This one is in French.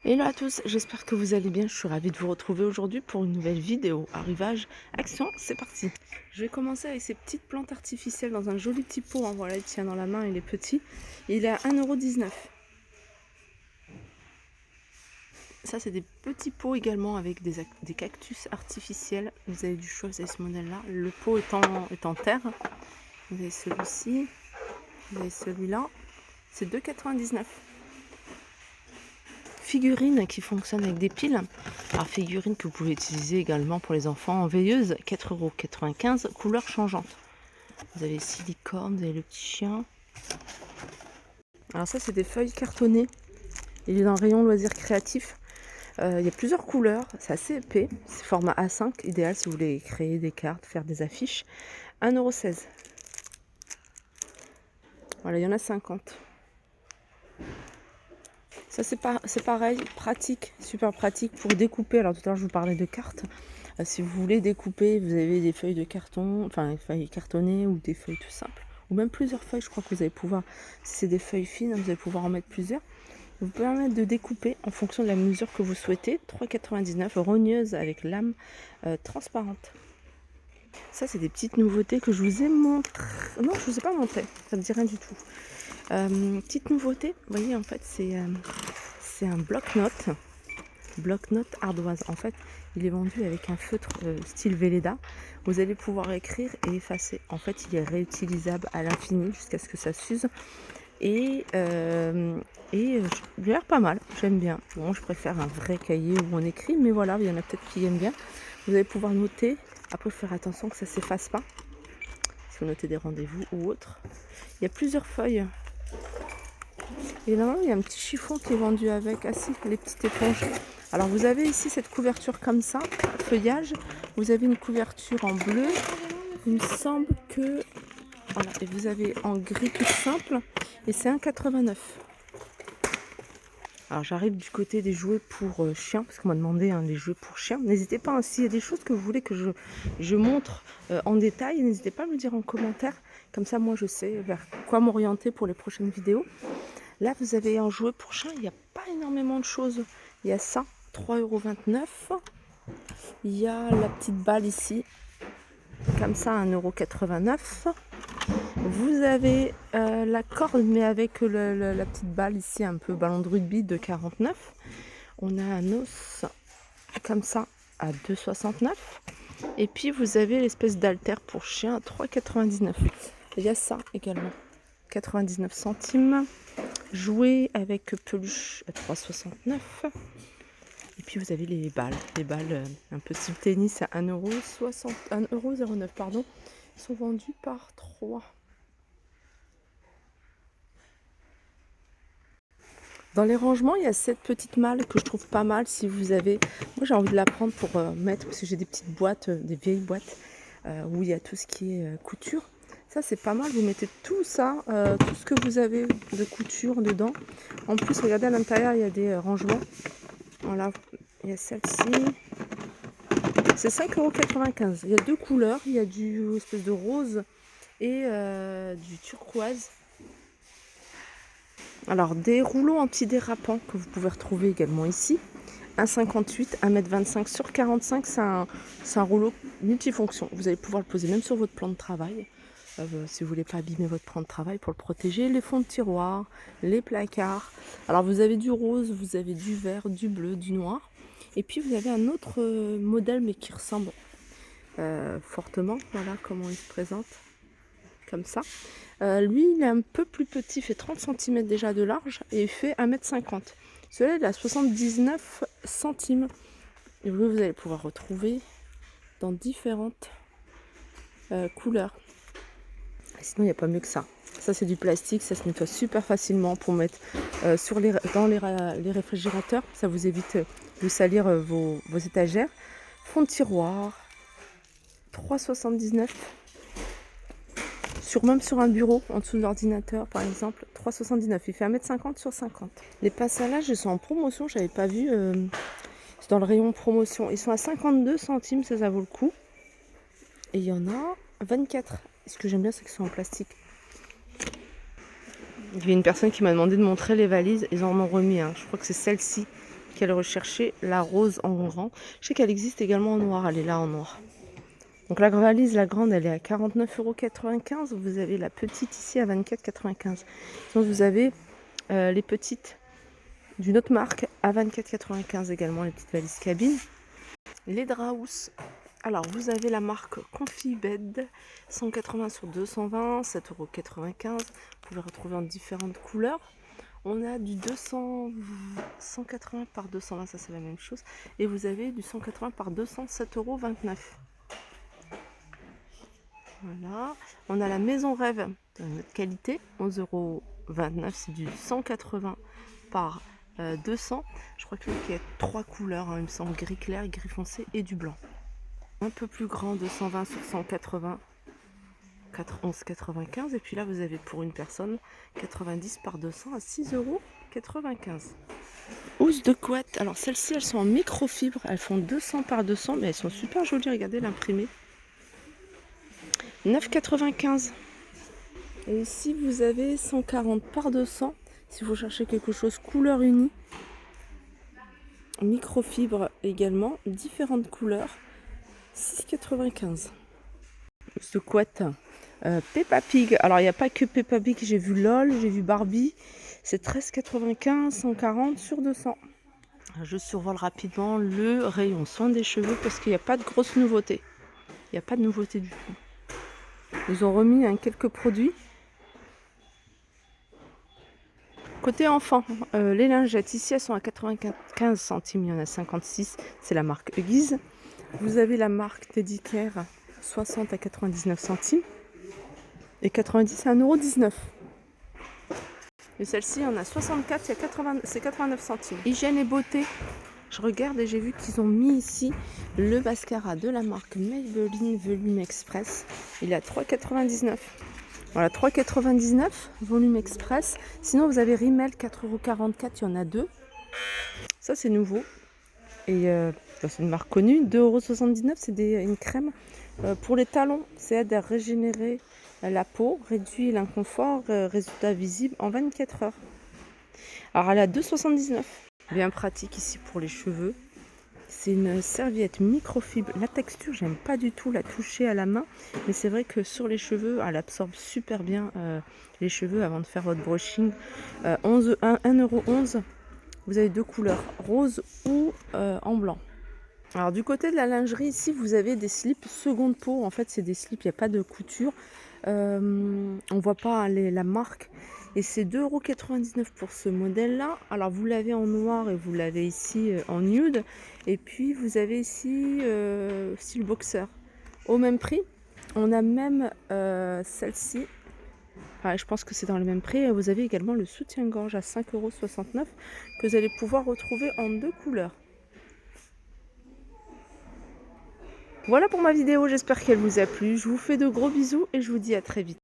Hello à tous, j'espère que vous allez bien. Je suis ravie de vous retrouver aujourd'hui pour une nouvelle vidéo. Arrivage, action, c'est parti. Je vais commencer avec ces petites plantes artificielles dans un joli petit pot. Voilà, il tient dans la main, il est petit. Il est à 1,19 €. Ça, c'est des petits pots également avec des cactus artificiels. Vous avez du choix, vous avez ce modèle-là. Le pot est en terre. Vous avez celui-ci, vous avez celui-là. C'est 2,99 €. Figurines qui fonctionnent avec des piles. Alors figurines que vous pouvez utiliser également pour les enfants en veilleuse, 4,95 €, couleurs changeantes. Vous avez ici licorne, vous avez le petit chien. Alors ça c'est des feuilles cartonnées. Il est dans le rayon loisirs créatifs. Il y a plusieurs couleurs, c'est assez épais. C'est format A5, idéal si vous voulez créer des cartes, faire des affiches. 1,16 €. Voilà, il y en a 50. Ça c'est pareil, pratique, super pratique pour découper. Alors tout à l'heure je vous parlais de cartes. Si vous voulez découper, vous avez des feuilles de carton, enfin des feuilles cartonnées ou des feuilles tout simples. Ou même plusieurs feuilles, je crois que vous allez pouvoir, si c'est des feuilles fines, vous allez pouvoir en mettre plusieurs. Vous permettre de découper en fonction de la mesure que vous souhaitez. 3,99 €, rogneuse avec lame transparente. Ça c'est des petites nouveautés que je vous ai montrées. Non, je ne vous ai pas montré, ça ne me dit rien du tout. Petite nouveauté, vous voyez en fait c'est un bloc-notes ardoise. En fait il est vendu avec un feutre style Velleda. Vous allez pouvoir écrire et effacer. En fait il est réutilisable à l'infini jusqu'à ce que ça s'use. Et il a l'air pas mal, j'aime bien. Bon, je préfère un vrai cahier où on écrit, mais voilà, il y en a peut-être qui aiment bien. Vous allez pouvoir noter, après faire attention que ça ne s'efface pas. Si vous notez des rendez-vous ou autre. Il y a plusieurs feuilles. Et là, il y a un petit chiffon qui est vendu avec. Ah si, les petites éponges. Alors vous avez ici cette couverture comme ça, feuillage. Vous avez une couverture en bleu. Il me semble que... Voilà, et vous avez en gris tout simple. Et c'est 1,89 €. Alors j'arrive du côté des jouets pour chiens, parce qu'on m'a demandé les jouets pour chiens. N'hésitez pas, s'il y a des choses que vous voulez que je montre en détail, n'hésitez pas à me le dire en commentaire. Comme ça, moi, je sais vers quoi m'orienter pour les prochaines vidéos. Là, vous avez un jouet pour chien, il n'y a pas énormément de choses. Il y a ça, 3,29 €. Il y a la petite balle ici, comme ça, 1,89 €. Vous avez la corde, mais avec la petite balle ici, un peu ballon de rugby de 49. On a un os comme ça à 2,69. Et puis vous avez l'espèce d'haltère pour chien à 3,99. Il y a ça également, 99 centimes. Jouer avec peluche à 3,69. Et puis vous avez les balles un peu style tennis à 1,09 €, pardon. Ils sont vendus par 3. Dans les rangements, il y a cette petite malle que je trouve pas mal si vous avez... Moi, j'ai envie de la prendre pour mettre, parce que j'ai des petites boîtes, des vieilles boîtes, où il y a tout ce qui est couture. Ça, c'est pas mal. Vous mettez tout ça, tout ce que vous avez de couture dedans. En plus, regardez à l'intérieur, il y a des rangements. Voilà, il y a celle-ci. C'est 5,95 €. Il y a deux couleurs. Il y a du espèce de rose et du turquoise. Alors, des rouleaux antidérapants que vous pouvez retrouver également ici. 1,58 €, 1,25 m sur 45, c'est un rouleau multifonction. Vous allez pouvoir le poser même sur votre plan de travail. Si vous voulez pas abîmer votre plan de travail, pour le protéger, les fonds de tiroir, les placards. Alors vous avez du rose, vous avez du vert, du bleu, du noir. Et puis vous avez un autre modèle, mais qui ressemble fortement. Voilà comment il se présente. Comme ça. Lui, il est un peu plus petit, il fait 30 cm déjà de large et il fait 1,50 m. Celui-là, il a 79 centimes. Et vous allez pouvoir retrouver dans différentes couleurs. Et sinon, il n'y a pas mieux que ça. Ça, c'est du plastique, ça se nettoie super facilement pour mettre dans les réfrigérateurs. Ça vous évite de salir vos étagères. Fond de tiroir, 3,79 €. Même sur un bureau, en dessous de l'ordinateur par exemple, 3,79 €. Il fait 1,50 m sur 50. Les pinces à linge, ils sont en promotion, j'avais pas vu. C'est dans le rayon promotion. Ils sont à 52 centimes, ça vaut le coup. Et il y en a 24. Et ce que j'aime bien, c'est qu'ils sont en plastique. Il y avait une personne qui m'a demandé de montrer les valises. Ils en ont remis. Je crois que c'est celle-ci qu'elle recherchait la rose en grand. Je sais qu'elle existe également en noir, elle est là en noir. Donc la valise, la grande, elle est à 49,95 €. Vous avez la petite ici à 24,95 €. Donc vous avez les petites d'une autre marque à 24,95 € également, les petites valises cabine. Les draps. Alors vous avez la marque Confibed, 180 sur 220, 7,95 €. Vous pouvez retrouver en différentes couleurs. On a du 180 par 220, ça c'est la même chose. Et vous avez du 180 par 200, 7,29 €. Voilà. On a la Maison Rêve de notre qualité, 11,29 €. C'est du 180 par 200. Je crois qu'il y a 3 couleurs, hein, il me semble, gris clair, gris foncé et du blanc. Un peu plus grand, 220 sur 180, 11,95 €. Et puis là, vous avez pour une personne 90 par 200 à 6,95 €. Housse de couette. Alors celles-ci, elles sont en microfibre. Elles font 200 par 200, mais elles sont super jolies. Regardez l'imprimé. 9,95 €. Et ici, vous avez 140 par 200. Si vous cherchez quelque chose couleur unie. Microfibre également, différentes couleurs. 6,95 €. Housse de couette. Peppa Pig. Alors, il n'y a pas que Peppa Pig. J'ai vu LOL, j'ai vu Barbie. C'est 13,95 €, 140 sur 200. Je survole rapidement le rayon soin des cheveux parce qu'il n'y a pas de grosses nouveautés. Il n'y a pas de nouveauté du tout. Ils ont remis quelques produits. Côté enfant, les lingettes, ici elles sont à 95 centimes, il y en a 56, c'est la marque Huggies. Vous avez la marque Teddy Care, 60 à 99 centimes. Et 90 à 1,19 €. Et celle-ci, on a 64, c'est 89 centimes. Hygiène et beauté. Je regarde et j'ai vu qu'ils ont mis ici le mascara de la marque Maybelline Volume Express. Il est à 3,99 €. Voilà, 3,99 € Volume Express. Sinon, vous avez Rimmel, 4,44 €. Il y en a 2. Ça, c'est nouveau. Et c'est une marque connue. 2,79 €. C'est une crème pour les talons. Ça aide à régénérer la peau, réduit l'inconfort, résultat visible en 24 heures. Alors elle est à 2,79 €. Bien pratique ici pour les cheveux. C'est une serviette microfibre. La texture, j'aime pas du tout la toucher à la main, mais c'est vrai que sur les cheveux, elle absorbe super bien les cheveux avant de faire votre brushing. 1,11 €. Vous avez 2 couleurs, rose ou en blanc. Alors du côté de la lingerie, ici vous avez des slips seconde peau. En fait, c'est des slips, il n'y a pas de couture. On voit pas la marque. Et c'est 2,99 € pour ce modèle-là. Alors vous l'avez en noir et vous l'avez ici en nude. Et puis vous avez ici style boxer. Au même prix. On a même celle-ci. Enfin, je pense que c'est dans le même prix. Vous avez également le soutien-gorge à 5,69 € que vous allez pouvoir retrouver en 2 couleurs. Voilà pour ma vidéo, j'espère qu'elle vous a plu. Je vous fais de gros bisous et je vous dis à très vite.